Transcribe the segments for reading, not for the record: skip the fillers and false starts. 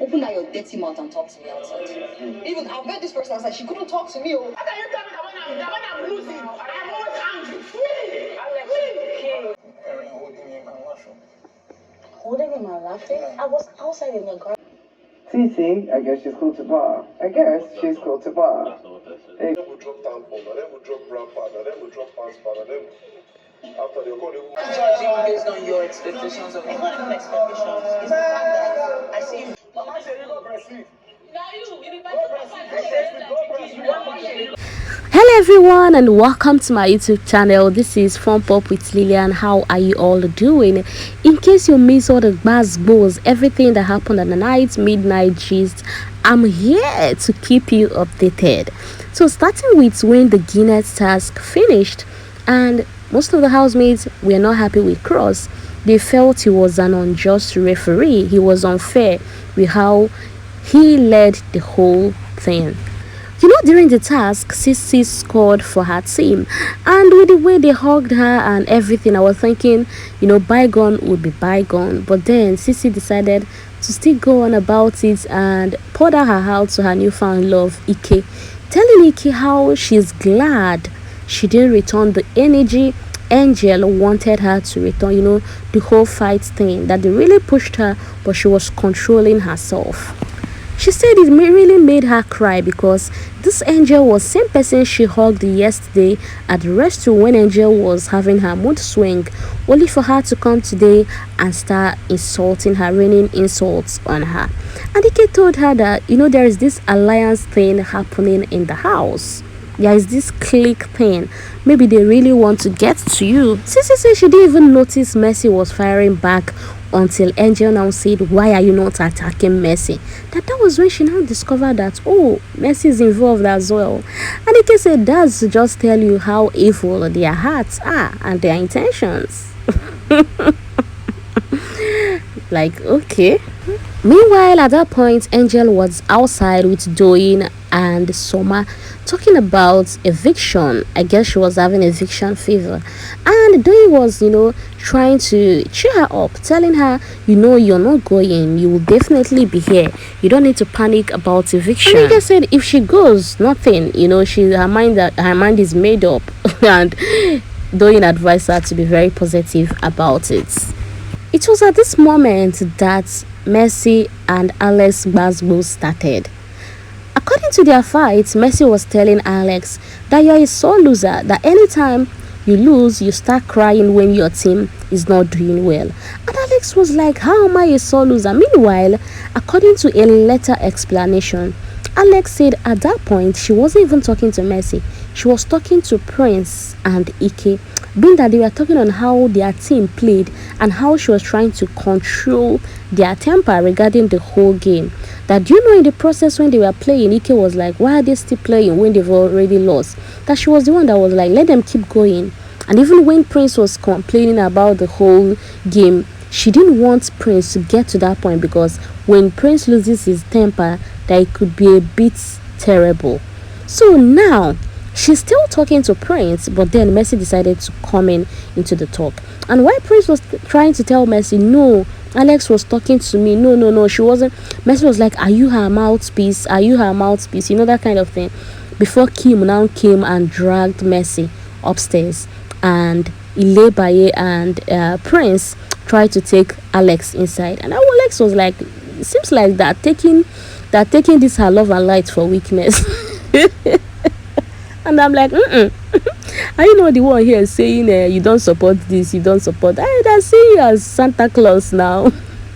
Open out your dirty mouth and talk to me outside. Even I've met this person outside. She couldn't talk to me. Oh. How can you tell me that when I'm losing, I'm always angry? Really? Holding him and laughing? I was outside in the garden. Ceec, I guess she's cool to bar. Hey. Then we drop tampon, and then we drop brown pad, and then we drop pants pad, and then after they call you. Judging based on your expectations of it's not even expectations. It's the fact that I see you. Mama said you go breastfeed. Hello everyone and welcome to my YouTube channel. This is Fun Pop with Lillian. How are you all doing? In case you missed all the basketballs, everything that happened at the night, midnight gist, I'm here to keep you updated. So starting with when the Guinness task finished, and most of the housemates were not happy with Cross. They felt he was an unjust referee. He was unfair with how he led the whole thing. You know, during the task, Ceec scored for her team, and with the way they hugged her and everything, I was thinking, you know, bygone would be bygone. But then Ceec decided to still go on about it and poured out her heart to her newfound love, Ike, telling Ike how she's glad she didn't return the energy Angel wanted her to return. You know, the whole fight thing that they really pushed her, but she was controlling herself. She said it really made her cry because this Angel was same person she hugged yesterday at the restroom when Angel was having her mood swing, only for her to come today and start insulting her, raining insults on her. And Ike told her that, you know, there is this alliance thing happening in the house. There is this clique thing. Maybe they really want to get to you. Ceec said she didn't even notice Mercy was firing back until Angel now said, "Why are you not attacking Mercy?" That was when she now discovered that, oh, Mercy is involved as well. And Ike said, that's to just tell you how evil their hearts are and their intentions. Like, okay. Meanwhile, at that point, Angel was outside with Doyin and Soma talking about eviction. I guess she was having eviction fever. And Doyin was, you know, trying to cheer her up, telling her, you know, you're not going. You will definitely be here. You don't need to panic about eviction. And Angel said if she goes, nothing. You know, her mind is made up. And Doyin advised her to be very positive about it. It was at this moment that Mercy and Alex basketball started. According to their fight, Mercy was telling Alex that you're a sore loser, that anytime you lose, you start crying when your team is not doing well. And Alex was like, how am I a sore loser? Meanwhile, according to a later explanation, Alex said at that point she wasn't even talking to Mercy. She was talking to Prince and Ike, being that they were talking on how their team played and how she was trying to control their temper regarding the whole game. That, you know, in the process when they were playing, Ike was like, why are they still playing when they've already lost? That she was the one that was like, let them keep going. And even when Prince was complaining about the whole game, she didn't want Prince to get to that point, because when Prince loses his temper, that it could be a bit terrible. So now she's still talking to Prince, but then Mercy decided to come into the talk. And while Prince was trying to tell Mercy, no, Alex was talking to me, no, she wasn't. Mercy was like, are you her mouthpiece? Are you her mouthpiece? You know, that kind of thing. Before Kim now came and dragged Mercy upstairs, and Ilebaye and Prince tried to take Alex inside. And Alex was like, it seems like that taking this her love and light for weakness. And I'm like, are you not the one here saying you don't support this, you don't support that? I see you as Santa Claus now.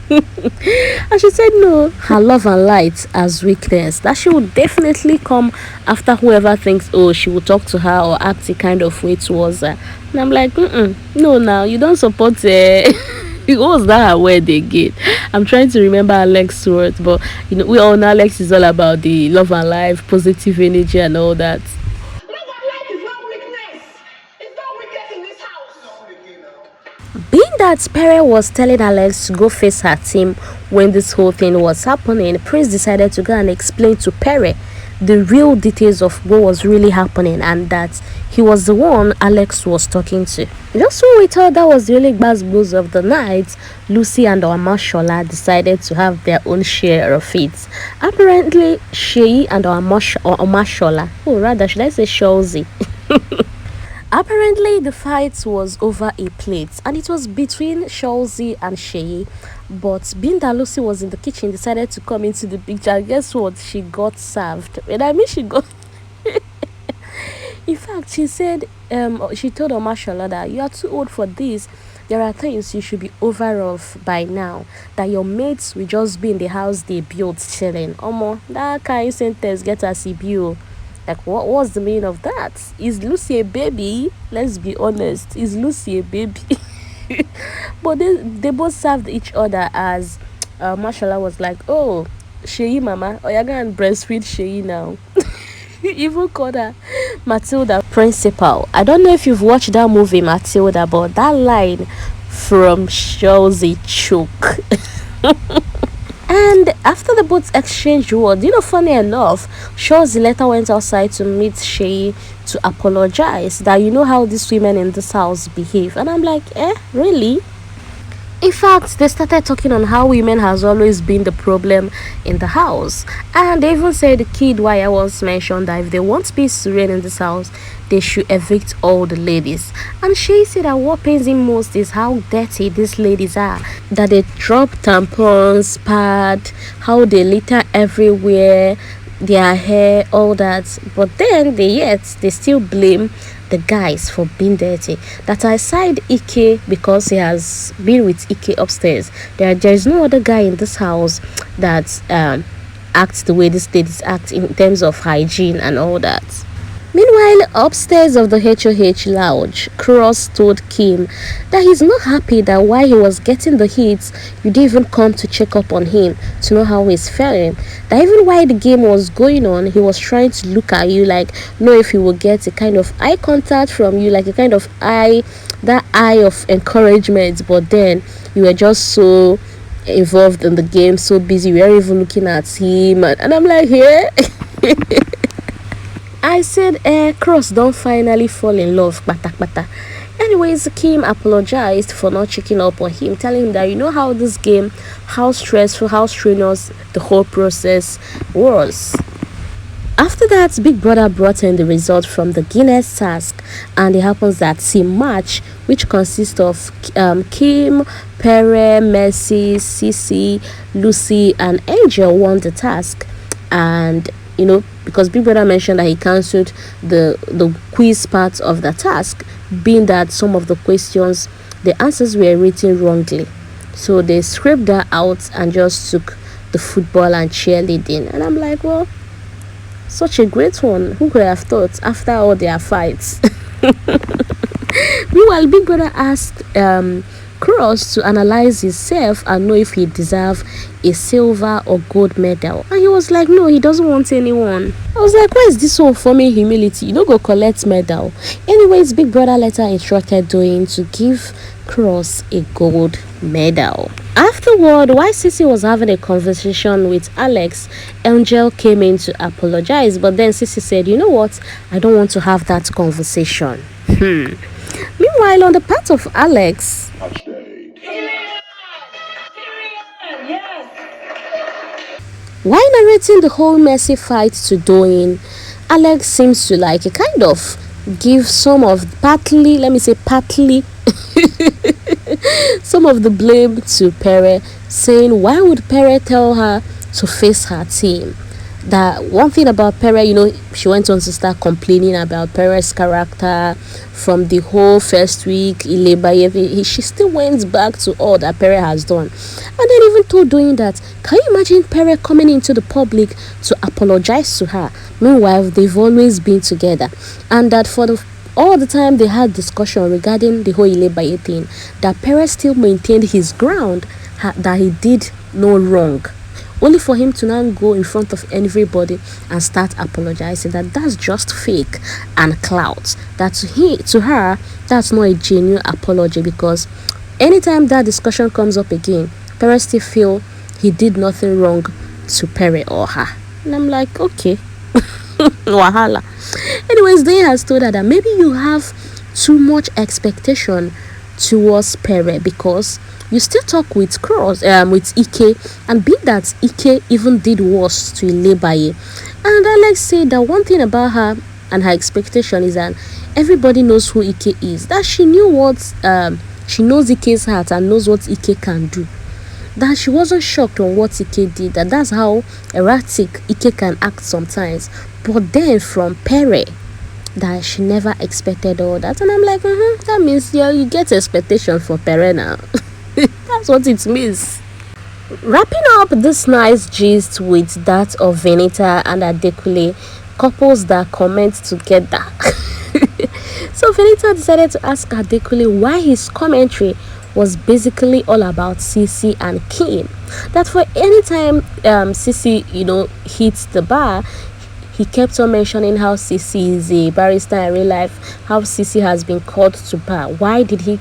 And she said no, her love and light as weakness, that she would definitely come after whoever thinks, oh, she will talk to her or act a kind of way towards her. And I'm like, no, now you don't support what was that word again? I'm trying to remember Alex's words, but you know, we all know Alex is all about the love and life, positive energy and all that. Being that Pere was telling Alex to go face her team when this whole thing was happening, Prince decided to go and explain to Pere the real details of what was really happening, and that he was the one Alex was talking to. Just when we thought that was the only blues of the night, Lucy and Omashola decided to have their own share of it. Apparently, Sheyi and Omashola, oh rather should I say Sholzy, apparently the fight was over a plate and it was between Sholzy and Sheyi. But being that Lucy was in the kitchen, decided to come into the picture. Guess what? She got served. And I mean she got in fact, she said, she told Omashola that you are too old for this. There are things you should be over of by now. That your mates will just be in the house they built chilling. Omo, that kind of sentence get us a bill. Like, what's the meaning of that? Is Lucy a baby? Let's be honest. Is Lucy a baby? But they both served each other as Mashallah was like, oh, Sheyi mama, oh, you're going to breastfeed Sheyi now. Even called her Matilda principal. I don't know if you've watched that movie Matilda, but that line from Sholzy choke. And after the both exchanged words, funny enough, Sholzy later went outside to meet Sheyi to apologize that how these women in this house behave. And I'm like, really? In fact, they started talking on how women has always been the problem in the house. And they even said the kid Wire once mentioned that if they want peace to reign in this house, they should evict all the ladies. And she said that what pains him most is how dirty these ladies are. That they drop tampons, pad, how they litter everywhere, their hair, all that. But then they still blame the guys for being dirty. That aside Ike, because he has been with Ike upstairs, there is no other guy in this house that acts the way these ladies act in terms of hygiene and all that. Meanwhile, upstairs of the HOH lounge, Cross told Kim that he's not happy that while he was getting the hits, you didn't even come to check up on him to know how he's feeling. That even while the game was going on, he was trying to look at you like, know if he would get a kind of eye contact from you, like a kind of eye of encouragement, but then you were just so involved in the game, so busy, you weren't even looking at him. And I'm like, yeah. I said, Cross don't finally fall in love, bata. Anyways, Kim apologized for not checking up on him, telling him that how this game, how stressful, how strenuous the whole process was. After that, Big Brother brought in the result from the Guinness task, and it happens that team match, which consists of Kim, Pere, Mercy, Ceec, Lucy, and Angel won the task. And because Big Brother mentioned that he cancelled the quiz part of the task, being that some of the questions, the answers were written wrongly. So they scraped that out and just took the football and cheerleading. And I'm like, well, such a great one. Who could have thought after all their fights? Meanwhile, Big Brother asked Cross to analyze himself and know if he deserves a silver or gold medal, and he was like, no, he doesn't want anyone. I was like, why is this so forming humility? You don't go collect medal. Anyways, Big Brother later instructed Doyin to give Cross a gold medal. Afterward, while Ceec was having a conversation with Alex, Angel came in to apologize, but then Ceec said, you know what, I don't want to have that conversation. Meanwhile, on the part of Alex, while narrating the whole messy fight to Doyin, Alex seems to like a kind of give some of partly some of the blame to Pere, saying why would Pere tell her to face her team? That one thing about Pere, she went on to start complaining about Pere's character from the whole first week. She still went back to all that Pere has done, and then even told Doyin that, can you imagine Pere coming into the public to apologize to her? Meanwhile, they've always been together, and that for all the time they had discussion regarding the whole Ilebaye thing, that Pere still maintained his ground, that he did no wrong. Only for him to now go in front of everybody and start apologizing. That's just fake and clout. That to her, that's not a genuine apology, because anytime that discussion comes up again, Pere still feel he did nothing wrong to Pere or her. And I'm like, okay. Wahala. Anyways, they has told her that maybe you have too much expectation towards Pere because you still talk with with Ike, and be that Ike even did worse to Ilebaye. And I like say that one thing about her and her expectation is that everybody knows who Ike is. That she knew what she knows Ike's heart and knows what Ike can do. That she wasn't shocked on what Ike did. That's how erratic Ike can act sometimes. But then from Pere, that she never expected all that. And I'm like, that means you get expectation for Pere now. That's what it means. Wrapping up this nice gist with that of Venita and Adekunle, couples that comment together. So Venita decided to ask Adekunle why his commentary was basically all about Ceec and Kim. That for any time Ceec, hits the bar, he kept on mentioning how Ceec is a barrister in real life, how Ceec has been called to bar. Why did he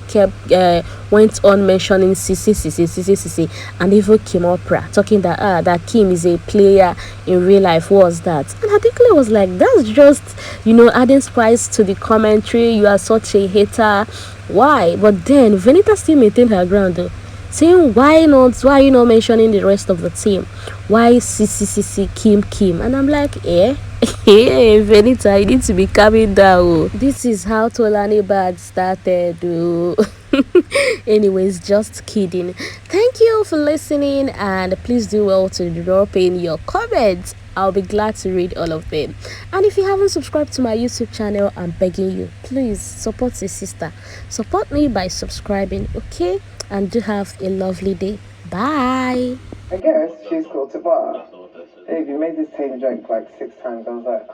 went on mentioning Ceec, and even Kim Opera, talking that Kim is a player in real life? What was that? And Adekunle was like, that's just, adding spice to the commentary. You are such a hater. Why? But then Venita still maintained her ground though, saying why are you not mentioning the rest of the team? Why Ceec, Kim? And I'm like, hey Venita, you need to be calming down. This is how Tolani Bad started. Anyways, just kidding. Thank you for listening, and please do well to drop in your comments. I'll be glad to read all of them. And if you haven't subscribed to my YouTube channel, I'm begging you, please support this sister. Support me by subscribing, okay? And do have a lovely day. Bye. I guess she's called to bar. Dave, you made this same joke like 6 times. I was like,